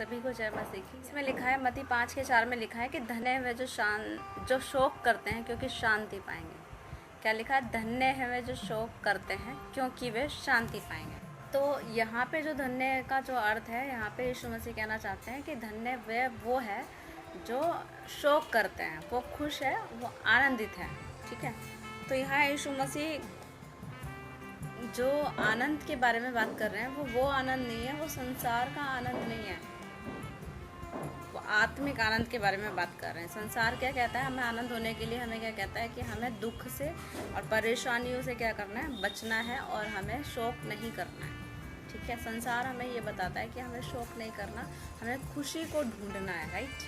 सभी को जय मसीह की। इसमें लिखा है मत्ती 5:4 में लिखा है कि धन्य है वे जो शोक करते हैं क्योंकि शांति पाएंगे। क्या लिखा है? धन्य है वे जो शोक करते हैं क्योंकि वे शांति पाएंगे। तो यहाँ पे जो धन्य का जो अर्थ है, यहाँ पे यीशु मसीह कहना चाहते हैं कि धन्य वे वो है जो शोक करते हैं, वो खुश है, वो आनंदित है। ठीक है, तो यहाँ यीशु मसीह जो आनंद के बारे में बात कर रहे हैं वो आनंद नहीं है, वो संसार का आनंद नहीं है, वो आत्मिक आनंद के बारे में बात कर रहे हैं। संसार क्या कहता है? हमें आनंद होने के लिए हमें क्या कहता है कि हमें दुख से और परेशानियों से क्या करना है? बचना है और हमें शोक नहीं करना है। ठीक है, संसार हमें ये बताता है कि हमें शोक नहीं करना, हमें खुशी को ढूंढना है, राइट।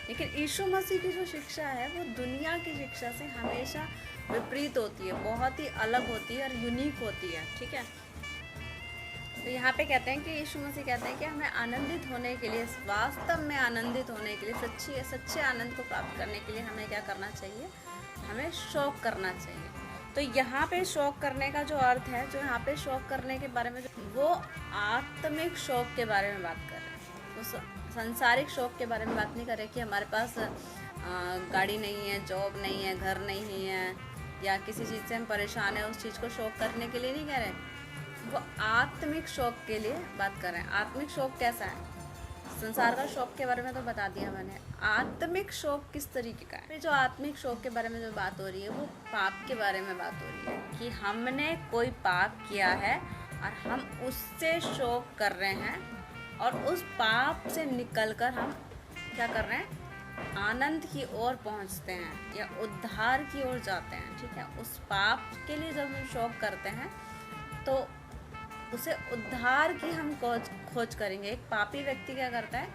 लेकिन यीशु मसीह की जो शिक्षा है वो दुनिया की शिक्षा से हमेशा विपरीत होती है, बहुत ही अलग होती है और यूनिक होती है। ठीक है, तो यहाँ पे कहते हैं कि यीशु मसीह कहते हैं कि हमें आनंदित होने के लिए, वास्तव में आनंदित होने के लिए, सच्चे आनंद को प्राप्त करने के लिए हमें क्या करना चाहिए? हमें शौक करना चाहिए। तो यहाँ पे शौक करने का जो अर्थ है, जो यहाँ पे शौक करने के बारे में वो आत्मिक शौक के बारे में बात कर रहे हैं। तो सांसारिक शौक के बारे में बात नहीं कर रहे कि हमारे पास गाड़ी नहीं है, जॉब नहीं है, घर नहीं है, या किसी चीज़ से हम परेशान हैं, उस चीज़ को शौक करने के लिए नहीं कह रहे। वो आत्मिक शौक के लिए बात कर रहे हैं। आत्मिक शौक कैसा है? संसार का शौक के बारे में तो बता दिया मैंने। आत्मिक शौक किस तरीके का है? जो आत्मिक शौक के बारे में जो बात हो रही है वो पाप के बारे में बात हो रही है कि हमने कोई पाप किया है और हम उससे शौक कर रहे हैं और उस पाप से निकलकर हम क्या कर रहे हैं? आनंद की ओर पहुंचते हैं या उद्धार की ओर जाते हैं। ठीक है, उस पाप के लिए जब हम शौक करते हैं तो उसे उद्धार की हम खोज करेंगे। एक पापी व्यक्ति क्या करता है?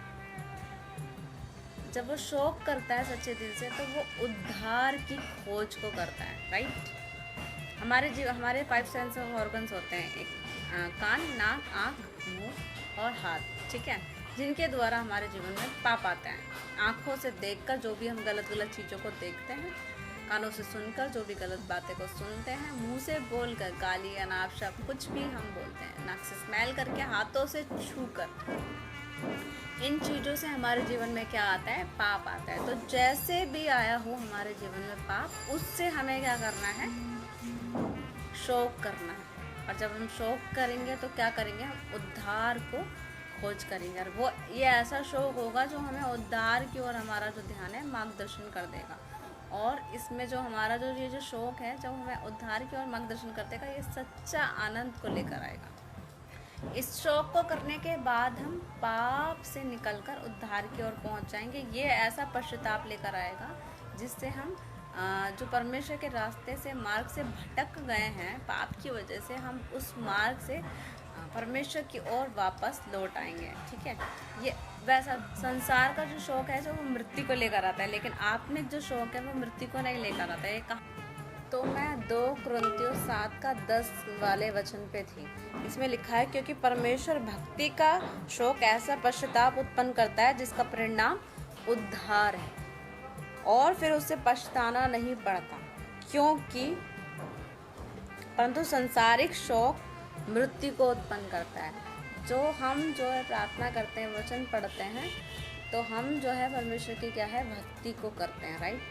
जब वो शौक करता है सच्चे दिल से तो वो उद्धार की खोज को करता है, राइट। हमारे 5 सेंस ऑफ ऑर्गन्स होते हैं, एक कान, नाक, आँख, मुंह और हाथ। ठीक है, जिनके द्वारा हमारे जीवन में पाप आता है। आँखों से देखकर जो भी हम गलत चीज़ों को देखते हैं, कानों से सुनकर जो भी गलत बातें को सुनते हैं, मुंह से बोलकर गाली, अनाप शब्द कुछ भी हम बोलते हैं, नाक से स्मेल करके, हाथों से छूकर, इन चीज़ों से हमारे जीवन में क्या आता है? पाप आता है। तो जैसे भी आया हो हमारे जीवन में पाप, उससे हमें क्या करना है? शौक करना है। और जब हम शौक करेंगे तो क्या करेंगे? हम उद्धार को खोज करेंगे और वो ये ऐसा शौक होगा जो हमें उद्धार की ओर हमारा जो ध्यान है मार्गदर्शन कर देगा। और इसमें जो हमारा ये जो शौक है, जब हमें उद्धार की ओर मार्गदर्शन कर देगा, ये सच्चा आनंद को लेकर आएगा। इस शौक को करने के बाद हम पाप से निकलकर उद्धार की ओर पहुंच जाएंगे। ये ऐसा पश्चाताप लेकर आएगा जिससे हम जो परमेश्वर के रास्ते से, मार्ग से भटक गए हैं पाप की वजह से, हम उस मार्ग से परमेश्वर की ओर वापस लौट आएंगे। ठीक है, ये वैसा संसार का जो शौक है जो वो मृत्यु को लेकर आता है, लेकिन आत्मिक जो शौक है वो मृत्यु को नहीं लेकर आता है। तो मैं 2 कुरिन्थियों 7:10 वाले वचन पे थी। इसमें लिखा है क्योंकि परमेश्वर भक्ति का शौक ऐसा पश्चाताप उत्पन्न करता है जिसका परिणाम उद्धार है, और फिर उससे पछताना नहीं पड़ता, क्योंकि परंतु संसारिक शौक मृत्यु को उत्पन्न करता है। हम जो है प्रार्थना करते हैं, वचन पढ़ते हैं, तो हम जो है परमेश्वर की क्या है? भक्ति को करते हैं, राइट।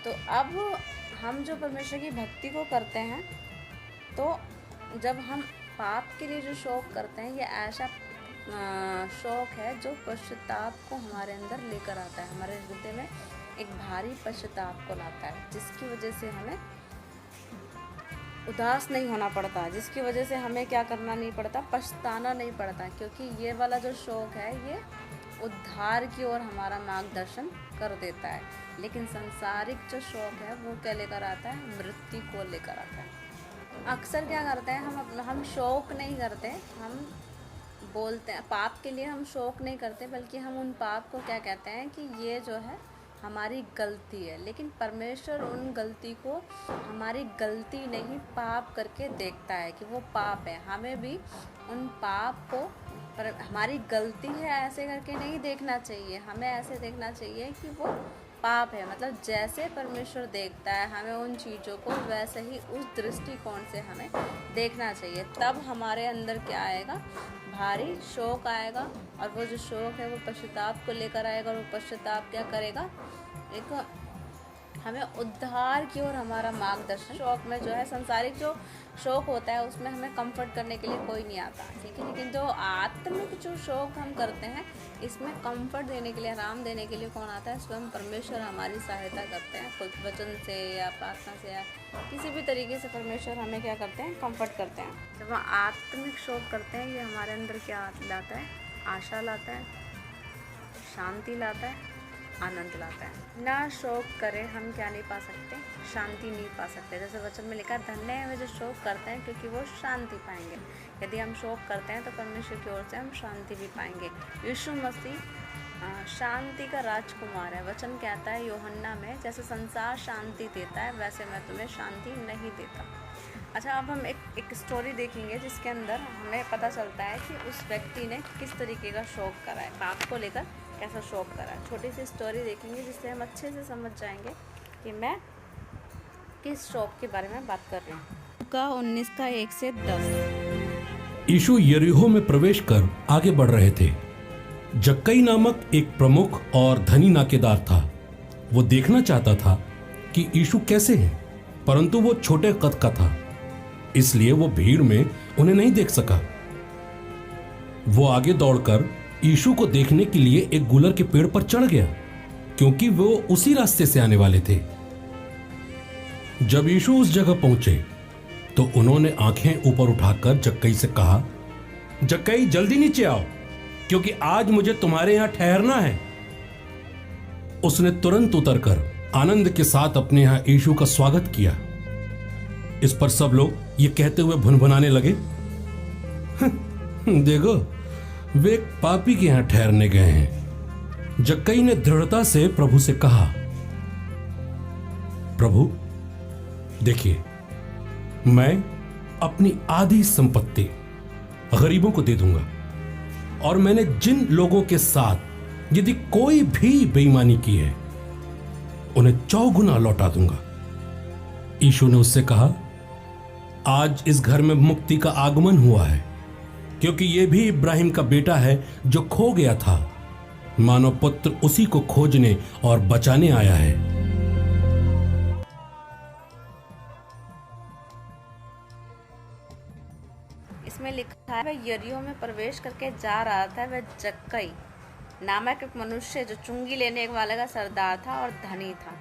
तो अब हम जो परमेश्वर की भक्ति को करते हैं, तो जब हम पाप के लिए जो शौक करते हैं, ये ऐसा शौक है जो पश्चाताप को हमारे अंदर लेकर आता है, हमारे हृदय में एक भारी पश्चाताप को लाता है, जिसकी वजह से हमें उदास नहीं होना पड़ता, जिसकी वजह से हमें क्या करना नहीं पड़ता? पछताना नहीं पड़ता, क्योंकि ये वाला जो शौक है ये उद्धार की ओर हमारा मार्गदर्शन कर देता है। लेकिन सांसारिक जो शौक है वो क्या लेकर आता है? मृत्यु को लेकर आता है। अक्सर क्या करते हैं हम शौक नहीं करते, हम बोलते हैं पाप के लिए हम शौक नहीं करते, बल्कि हम उन पाप को क्या कहते हैं कि ये जो है हमारी गलती है। लेकिन परमेश्वर उन गलती को हमारी गलती नहीं, पाप करके देखता है कि वो पाप है। हमें भी उन पाप को हमारी गलती है ऐसे करके नहीं देखना चाहिए, हमें ऐसे देखना चाहिए कि वो पाप है। मतलब जैसे परमेश्वर देखता है हमें उन चीज़ों को, वैसे ही उस दृष्टिकोण से हमें देखना चाहिए। तब हमारे अंदर क्या आएगा, भारी शोक आएगा, और वो जो शोक है वो पश्चाताप को लेकर आएगा, और वो पश्चाताप क्या करेगा, एक हमें उद्धार की ओर हमारा मार्गदर्शन। शौक में जो है, संसारिक जो शौक होता है उसमें हमें कंफर्ट करने के लिए कोई नहीं आता, ठीक है। लेकिन जो आत्मिक जो शौक हम करते हैं, इसमें कंफर्ट देने के लिए, आराम देने के लिए कौन आता है, स्वयं परमेश्वर हमारी सहायता करते हैं। खुद वचन से या प्रार्थना से या किसी भी तरीके से परमेश्वर हमें क्या करते हैं, कंफर्ट करते हैं। जब हम आत्मिक शौक करते हैं, ये हमारे अंदर क्या लाता है, आशा लाता है, शांति लाता है, आनंद लाता है। ना शौक करें हम क्या नहीं पा सकते, शांति नहीं पा सकते। जैसे वचन में लिखा, धन्य है वे जो शौक करते हैं क्योंकि वो शांति पाएंगे। यदि हम शौक करते हैं तो परमेश्वर की ओर से हम शांति भी पाएंगे। यीशु मसीह शांति का राजकुमार है। वचन कहता है यूहन्ना में, जैसे संसार शांति देता है वैसे मैं तुम्हें शांति नहीं देता। अच्छा, अब हम एक स्टोरी देखेंगे जिसके अंदर हमें पता चलता है कि उस व्यक्ति ने किस तरीके का शौक करा है, पाप को लेकर कैसा शौक करा है। छोटी सी स्टोरी देखेंगे जिससे हम अच्छे से समझ जाएंगे कि मैं किस शौक के बारे में बात कर रही हूँ। का 19 का 1 से 10। यीशु यरीहो में प्रवेश कर आगे बढ़ रहे थे। जक्कई नामक एक प्रमुख और धनी नाकेदार था। वो देखना चाहता था कि यीशु कैसे हैं, परंतु वो छोटे कद का था, इसलिए वो भीड़ में उन्हें नहीं देख सका। वो आगे दौड़कर यीशु को देखने के लिए एक गुलर के पेड़ पर चढ़ गया, क्योंकि वो उसी रास्ते से आने वाले थे। जब यीशु उस जगह पहुंचे तो उन्होंने आंखें ऊपर उठाकर जक्कई से कहा, जक्कई जल्दी नीचे आओ, क्योंकि आज मुझे तुम्हारे यहां ठहरना है। उसने तुरंत उतरकर आनंद के साथ अपने यहां यीशु का स्वागत किया। इस पर सब लोग ये कहते हुए भुनभुनाने लगे, देखो वे एक पापी के यहां ठहरने गए हैं। जक्कई ने दृढ़ता से प्रभु से कहा, प्रभु देखिए, मैं अपनी आधी संपत्ति गरीबों को दे दूंगा, और मैंने जिन लोगों के साथ यदि कोई भी बेईमानी की है उन्हें 4 गुना लौटा दूंगा। यीशु ने उससे कहा, आज इस घर में मुक्ति का आगमन हुआ है, क्योंकि यह भी इब्राहिम का बेटा है जो खो गया था। मानव पुत्र उसी को खोजने और बचाने आया है। इसमें लिखा है, वह यरीहो में प्रवेश करके जा रहा था। वह जक्कई नामक एक मनुष्य जो चुंगी लेने वाले का सरदार था और धनी था।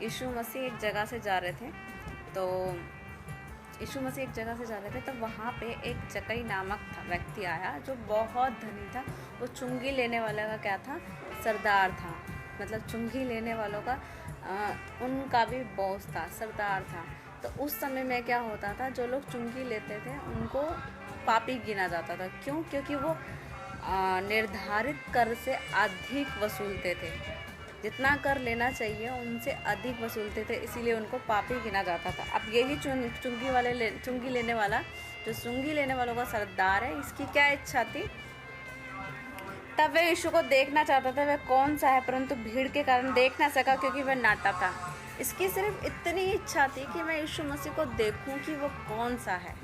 यीशु मसीह एक जगह से जा रहे थे, तो वहाँ पे एक जक्कई नामक व्यक्ति आया जो बहुत धनी था। वो चुंगी लेने वाले का क्या था, सरदार था। मतलब चुंगी लेने वालों का उनका भी बॉस था, सरदार था। तो उस समय में क्या होता था, जो लोग चुंगी लेते थे उनको पापी गिना जाता था। क्यों? क्योंकि वो निर्धारित कर से अधिक वसूलते थे। जितना कर लेना चाहिए उनसे अधिक वसूलते थे, इसीलिए उनको पापी गिना जाता था। अब यही चुंगी लेने वाला, जो चुंगी लेने वालों का सरदार है, इसकी क्या इच्छा थी, तब वह यीशु को देखना चाहता था वह कौन सा है, परंतु भीड़ के कारण देख ना सका क्योंकि वह नाटा था। इसकी सिर्फ इतनी इच्छा थी कि मैं यीशु मसीह को देखूं कि वो कौन सा है।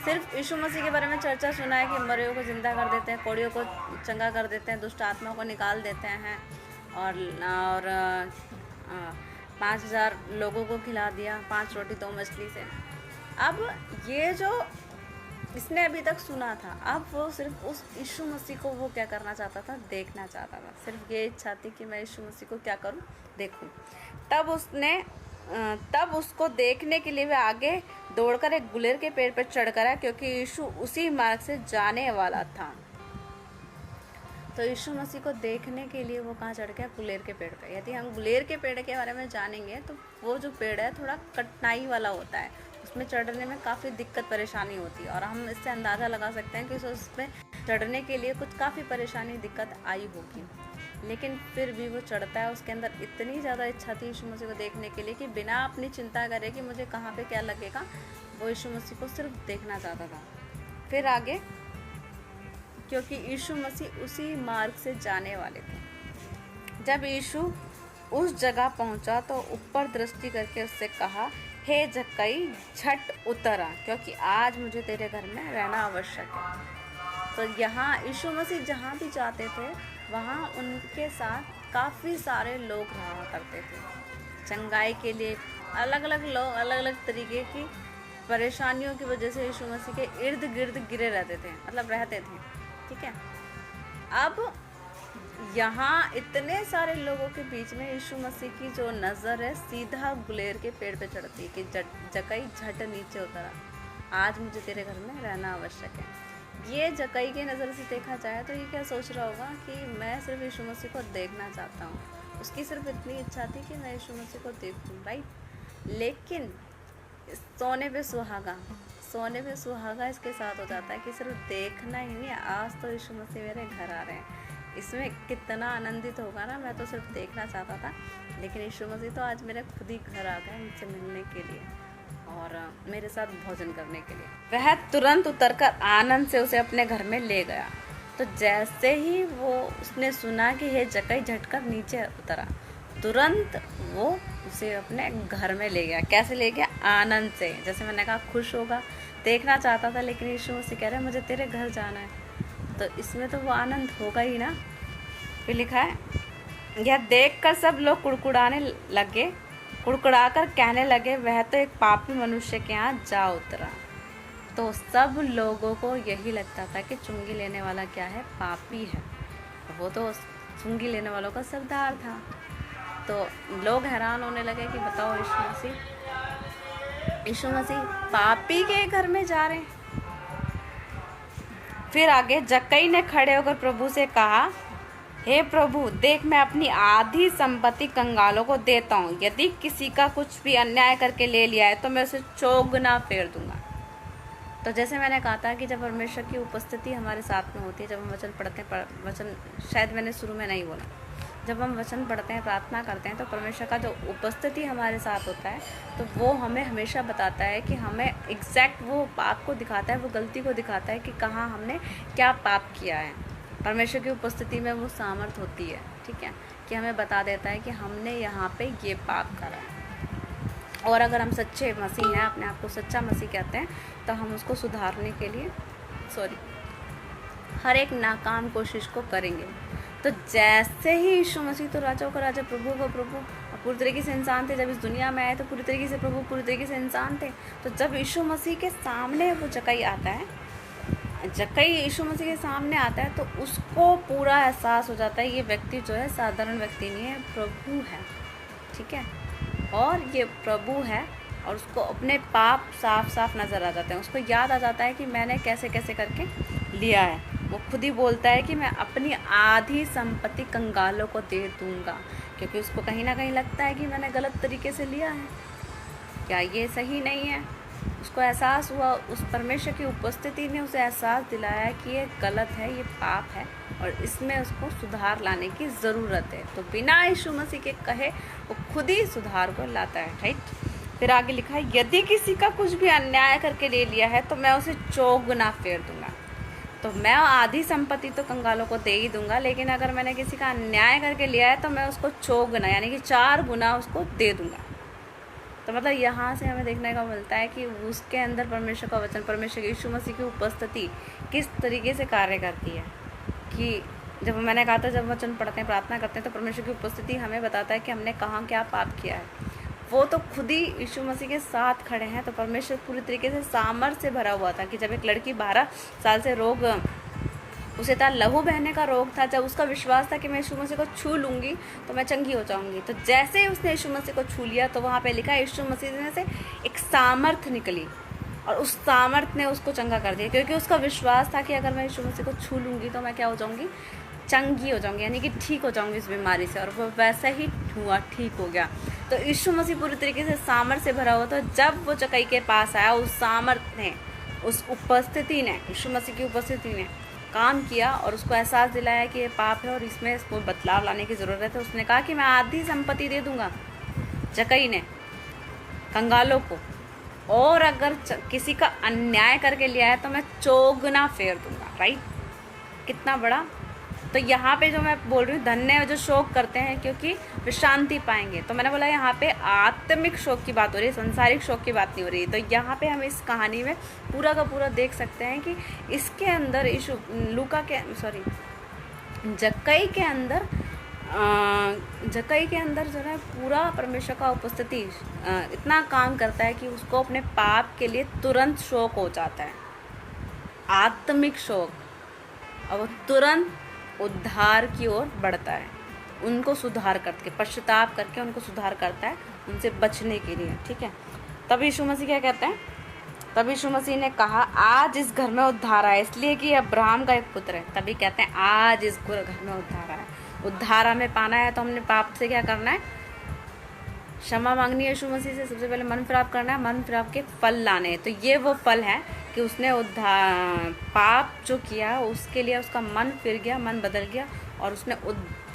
सिर्फ यीशु मसीह के बारे में चर्चा सुना है कि मरे को जिंदा कर देते हैं, कोड़ियों को चंगा कर देते हैं, दुष्ट आत्मा को निकाल देते हैं, और 5000 लोगों को खिला दिया 5 रोटी 2 मछली से। अब ये जो इसने अभी तक सुना था, अब वो सिर्फ उस यीशु मसीह को वो क्या करना चाहता था, देखना चाहता था। सिर्फ ये इच्छा थी कि मैं यीशु मसीह को क्या करूं, देखूं। तब उसको देखने के लिए वह आगे दौड़कर एक गुलेर के पेड़ पर चढ़कर आया, क्योंकि यीशु उसी मार्ग से जाने वाला था। तो यीशु मसीह को देखने के लिए वो कहाँ चढ़ गया, गुलेर के पेड़ पे। यदि हम गुलेर के पेड़ के बारे में जानेंगे तो वो जो पेड़ है थोड़ा कठिनाई वाला होता है, उसमें चढ़ने में काफ़ी दिक्कत परेशानी होती है, और हम इससे अंदाज़ा लगा सकते हैं कि उसमें चढ़ने के लिए कुछ काफ़ी परेशानी दिक्कत आई होगी। लेकिन फिर भी वो चढ़ता है। उसके अंदर इतनी ज़्यादा इच्छा थी यीशु मसीह को देखने के लिए कि बिना अपनी चिंता करे कि मुझे कहाँ पे क्या लगेगा, वो यीशु मसीह को सिर्फ देखना चाहता था। फिर आगे, क्योंकि यीशु मसीह उसी मार्ग से जाने वाले थे। जब यीशु उस जगह पहुंचा तो ऊपर दृष्टि करके उससे कहा, हे जक्कई झट उतर आ, क्योंकि आज मुझे तेरे घर में रहना आवश्यक है। तो यहाँ यीशु मसीह जहाँ भी जाते थे वहाँ उनके साथ काफ़ी सारे लोग रहा करते थे। चंगाई के लिए अलग अलग लोग अलग अलग तरीके की परेशानियों की वजह से यीशु मसीह के इर्द गिर्द गिरे रहते थे, मतलब रहते थे। ठीक है, अब यहाँ इतने सारे लोगों के बीच में यीशु मसीह की जो नज़र है सीधा गुलेर के पेड़ पे चढ़ती है कि जक्कई झट नीचे उतरा, आज मुझे तेरे घर में रहना आवश्यक है। ये जक्कई की नज़र से देखा जाए तो ये क्या सोच रहा होगा कि मैं सिर्फ यीशु मसीह को देखना चाहता हूँ, उसकी सिर्फ इतनी इच्छा थी कि मैं यीशु मसीह को देखूँ, राइट। लेकिन सोने पे सुहागा इसके साथ हो जाता है कि सिर्फ देखना ही नहीं, आज तो यीशु मसीह मेरे घर आ रहे हैं, इसमें कितना आनंदित होगा ना। मैं तो सिर्फ देखना चाहता था, लेकिन यीशु मसीह तो आज मेरे खुद ही घर आ गए मुझसे मिलने के लिए और मेरे साथ भोजन करने के लिए। वह तुरंत उतरकर आनंद से उसे अपने घर में ले गया। तो जैसे ही वो उसने सुना कि हे जक्कई झटकर नीचे उतरा, तुरंत वो उसे अपने घर में ले गया। कैसे ले गया? आनंद से। जैसे मैंने कहा खुश होगा, देखना चाहता था, लेकिन यीशु मसीह कह रहे हैं मुझे तेरे घर जाना है, तो इसमें तो वो आनंद होगा ही ना। फिर लिखा है, यह देखकर सब लोग कुड़कुड़ाकर कहने लगे, वह तो एक पापी मनुष्य के यहाँ जा उतरा। तो सब लोगों को यही लगता था कि चुंगी लेने वाला क्या है? पापी है। वो तो चुंगी लेने वालों का सरदार था। तो लोग हैरान होने लगे कि बताओ यीशु मसीह पापी के घर में जा रहे हैं। फिर आगे जक्कई ने खड़े होकर प्रभु से कहा, हे प्रभु, देख मैं अपनी आधी संपत्ति कंगालों को देता हूँ। यदि किसी का कुछ भी अन्याय करके ले लिया है तो मैं उसे चौगुना फेर दूंगा। तो जैसे मैंने कहा था कि जब परमेश्वर की उपस्थिति हमारे साथ में होती है, जब हम वचन पढ़ते हैं, वचन शायद मैंने शुरू में नहीं बोला, जब हम वचन पढ़ते हैं, प्रार्थना करते हैं, तो परमेश्वर का जो उपस्थिति हमारे साथ होता है तो वो हमें हमेशा बताता है कि हमें एग्जैक्ट वो पाप को दिखाता है, वो गलती को दिखाता है कि कहाँ हमने क्या पाप किया है। परमेश्वर की उपस्थिति में वो सामर्थ होती है, ठीक है, कि हमें बता देता है कि हमने यहाँ पे ये पाप करा है। और अगर हम सच्चे मसीह हैं, अपने आप को सच्चा मसीह कहते हैं, तो हम उसको सुधारने के लिए हर एक नाकाम कोशिश को करेंगे। तो जैसे ही यीशु मसीह तो राजाओं का राजा, प्रभु का प्रभु, और पूरी तरीके से इंसान थे। जब इस दुनिया में आए तो पूरी तरीके से प्रभु, पूरी तरीके से इंसान थे। तो जब यीशु मसीह के सामने वो जक्कई आता है, जक्कई यीशु मसीह के सामने आता है, तो उसको पूरा एहसास हो जाता है ये व्यक्ति जो है साधारण व्यक्ति नहीं है, प्रभु है, ठीक है। और ये प्रभु है और उसको अपने पाप साफ साफ नज़र आ जाते हैं। उसको याद आ जाता है कि मैंने कैसे कैसे करके लिया है। वो खुद ही बोलता है कि मैं अपनी आधी संपत्ति कंगालों को दे दूंगा, क्योंकि उसको कहीं ना कहीं लगता है कि मैंने गलत तरीके से लिया है, क्या ये सही नहीं है। उसको एहसास हुआ, उस परमेश्वर की उपस्थिति ने उसे एहसास दिलाया कि ये गलत है, ये पाप है और इसमें उसको सुधार लाने की ज़रूरत है। तो बिना यीशु मसीह के कहे वो खुद ही सुधार को लाता है, राइट। फिर आगे लिखा है, यदि किसी का कुछ भी अन्याय करके ले लिया है तो मैं उसे चौगुना फेर दूंगा। तो मैं आधी संपत्ति तो कंगालों को दे ही दूंगा, लेकिन अगर मैंने किसी का अन्याय करके लिया है तो मैं उसको चौगुना यानी कि 4 गुना उसको दे दूंगा। तो मतलब यहाँ से हमें देखने को मिलता है कि उसके अंदर परमेश्वर का वचन, परमेश्वर यीशु मसीह की उपस्थिति किस तरीके से कार्य करती है। कि जब मैंने कहा था, जब वचन पढ़ते हैं, प्रार्थना करते हैं, तो परमेश्वर की उपस्थिति हमें बताता है कि हमने कहाँ क्या पाप किया है। वो तो खुद ही यीशु मसीह के साथ खड़े हैं। तो परमेश्वर पूरी तरीके से सामर्थ्य से भरा हुआ था कि जब एक लड़की 12 साल से रोग, उसे था लहू बहने का रोग था, जब उसका विश्वास था कि मैं यीशु मसीह को छू लूँगी तो मैं चंगी हो जाऊँगी, तो जैसे ही उसने यीशु मसीह को छू लिया तो वहाँ पे लिखा है यीशु मसीह में से एक सामर्थ्य निकली और उस सामर्थ्य ने उसको चंगा कर दिया, क्योंकि उसका विश्वास था कि अगर मैं यीशु मसीह को छू लूँगी तो मैं क्या हो जाऊँगी? चंगी हो जाऊँगी, यानी कि ठीक हो जाऊँगी इस बीमारी से। और वो वैसा ही हुआ, ठीक हो गया। तो यीशु मसीह पूरी तरीके से सामर्थ्य से भरा हुआ था। जब वो जक्कई के पास आया, उस सामर्थ्य ने, उस उपस्थिति ने, यीशु मसीह की उपस्थिति ने काम किया और उसको एहसास दिलाया कि ये पाप है और इसमें इसको बदलाव लाने की ज़रूरत है। उसने कहा कि मैं आधी संपत्ति दे दूंगा, जक्कई ने, कंगालों को, और अगर किसी का अन्याय करके लिया है तो मैं चौगुना फेर दूंगा, राइट। कितना बड़ा तो यहाँ पे जो मैं बोल रही हूँ, धन्य है जो शोक करते हैं क्योंकि वे शांति पाएंगे। तो मैंने बोला यहाँ पे आत्मिक शोक की बात हो रही है, संसारिक शोक की बात नहीं हो रही। तो यहाँ पे हम इस कहानी में पूरा का पूरा देख सकते हैं कि इसके अंदर जक्कई के अंदर जो है पूरा परमेश्वर का उपस्थिति इतना काम करता है कि उसको अपने पाप के लिए तुरंत शोक हो जाता है, आत्मिक शोक, और वो तुरंत उद्धार की ओर बढ़ता है, उनको सुधार करके, पश्चाताप करके उनको सुधार करता है, उनसे बचने के लिए। ठीक है, तब यीशु मसीह क्या कहते हैं? तब यीशु मसीह ने कहा आज इस घर में उद्धार आया, इसलिए कि अब्राहम का एक पुत्र है। तभी कहते हैं आज इस घर में उद्धार आया। उद्धार हमें पाना है तो हमने पाप से क्या करना है? क्षमा मांगनी है यीशु मसीह से। सबसे पहले मन फिराप करना है, मन फिराप के फल लाने हैं। तो ये वो फल है कि उसने पाप जो किया उसके लिए उसका मन फिर गया, मन बदल गया, और उसने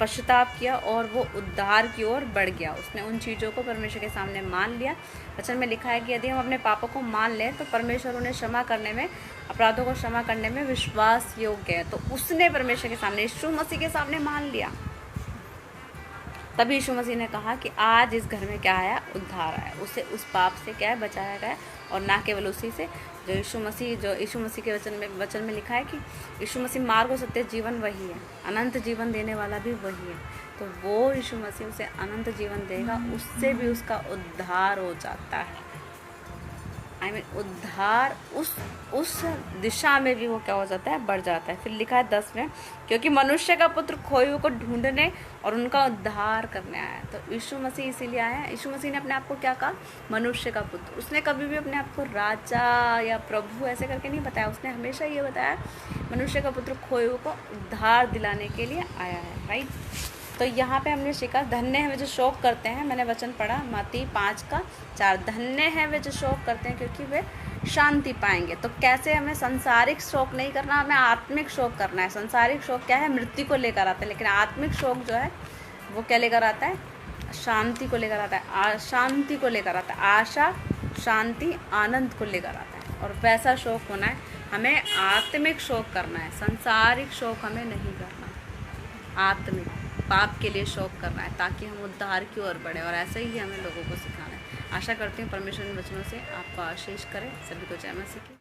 पश्चाताप किया और वो उद्धार की ओर बढ़ गया। उसने उन चीज़ों को परमेश्वर के सामने मान लिया। वचन में लिखा है कि यदि हम अपने पापों को मान लें तो परमेश्वर उन्हें क्षमा करने में, अपराधों को क्षमा करने में विश्वास योग्य है। तो उसने परमेश्वर के सामने, यीशु मसीह के सामने मान लिया। तभी यीशु मसीह ने कहा कि आज इस घर में क्या आया? उद्धार आया। उसे उस पाप से क्या है? बचाया गया। और ना केवल उसी से, जो यीशु मसीह के वचन में लिखा है कि यीशु मसीह मार्ग और सत्य जीवन वही है, अनंत जीवन देने वाला भी वही है। तो वो यीशु मसीह उसे अनंत जीवन देगा, उससे भी उसका उद्धार हो जाता है। उद्धार उस दिशा में भी वो क्या हो जाता है? बढ़ जाता है। फिर लिखा है 10 में, क्योंकि मनुष्य का पुत्र खोए हुए को ढूंढने और उनका उद्धार करने आया है। तो यीशु मसीह इसीलिए आया है। यीशु मसीह ने अपने आप को क्या कहा? मनुष्य का पुत्र। उसने कभी भी अपने आप को राजा या प्रभु ऐसे करके नहीं बताया। उसने हमेशा ये बताया मनुष्य का पुत्र खोए हुए को उद्धार दिलाने के लिए आया है। राइट। तो यहाँ पे हमने सीखा धन्य है वे जो शोक करते हैं। मैंने वचन पढ़ा मत्ती 5:4, धन्य है वे जो शोक करते हैं क्योंकि वे शांति पाएंगे। तो कैसे हमें संसारिक शोक नहीं करना, हमें आत्मिक शोक करना है। संसारिक शोक क्या है? मृत्यु को लेकर आता है, लेकिन आत्मिक शोक जो है वो क्या लेकर आता है? शांति को लेकर आता है, शांति को लेकर आता है, आशा, शांति, आनंद को लेकर आता है। और वैसा शोक होना है, हमें आत्मिक शोक करना है, संसारिक शोक हमें नहीं करना। आत्मिक पाप के लिए शोक करना है ताकि हम उद्धार की ओर बढ़े। और ऐसे ही हमें लोगों को सिखाना है। आशा करती हूँ परमेश्वर इन वचनों से आपको आशीष करे। सभी को जय मसीह की।